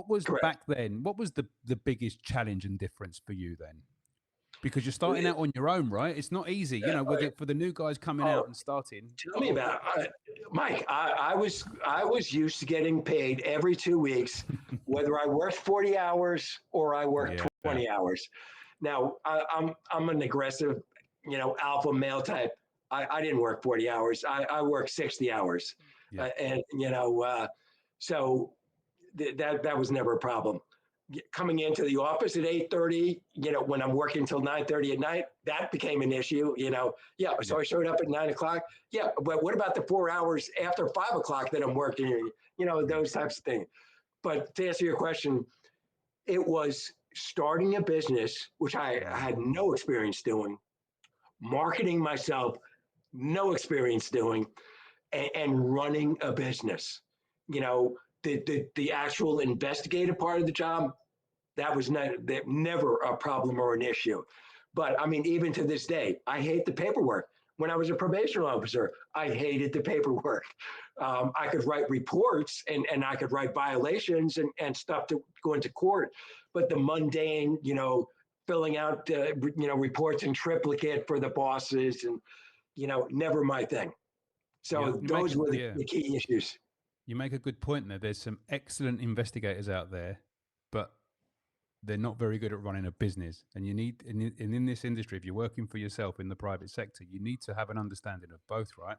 What was Correct. back then? What was the biggest challenge and difference for you then? Because you're starting out on your own, right? It's not easy, you know, for the new guys coming out and starting. Tell me about it. Mike. I was used to getting paid every 2 weeks, whether I worked 40 hours or I worked 20 hours. Now I'm an aggressive, you know, alpha male type. I didn't work 40 hours. I worked 60 hours, and you know, so that was never a problem. Coming into the office at 8:30, you know, when I'm working till 9:30 at night, that became an issue, you know. So I showed up at 9 o'clock. Yeah, but what about the 4 hours after 5 o'clock that I'm working? You know, those types of things. But to answer your question, it was starting a business, which I had no experience doing, marketing myself, no experience doing, and running a business. You know, the actual investigative part of the job, that was never a problem or an issue. But I mean, even to this day, I hate the paperwork. When I was a probation officer, I hated the paperwork. I could write reports and I could write violations and stuff to go into court, but the mundane, you know, filling out, you know, reports in triplicate for the bosses and, you know, never my thing. So those were the key issues. You make a good point there. There's some excellent investigators out there, but they're not very good at running a business. And you need, in this industry, if you're working for yourself in the private sector, you need to have an understanding of both, right?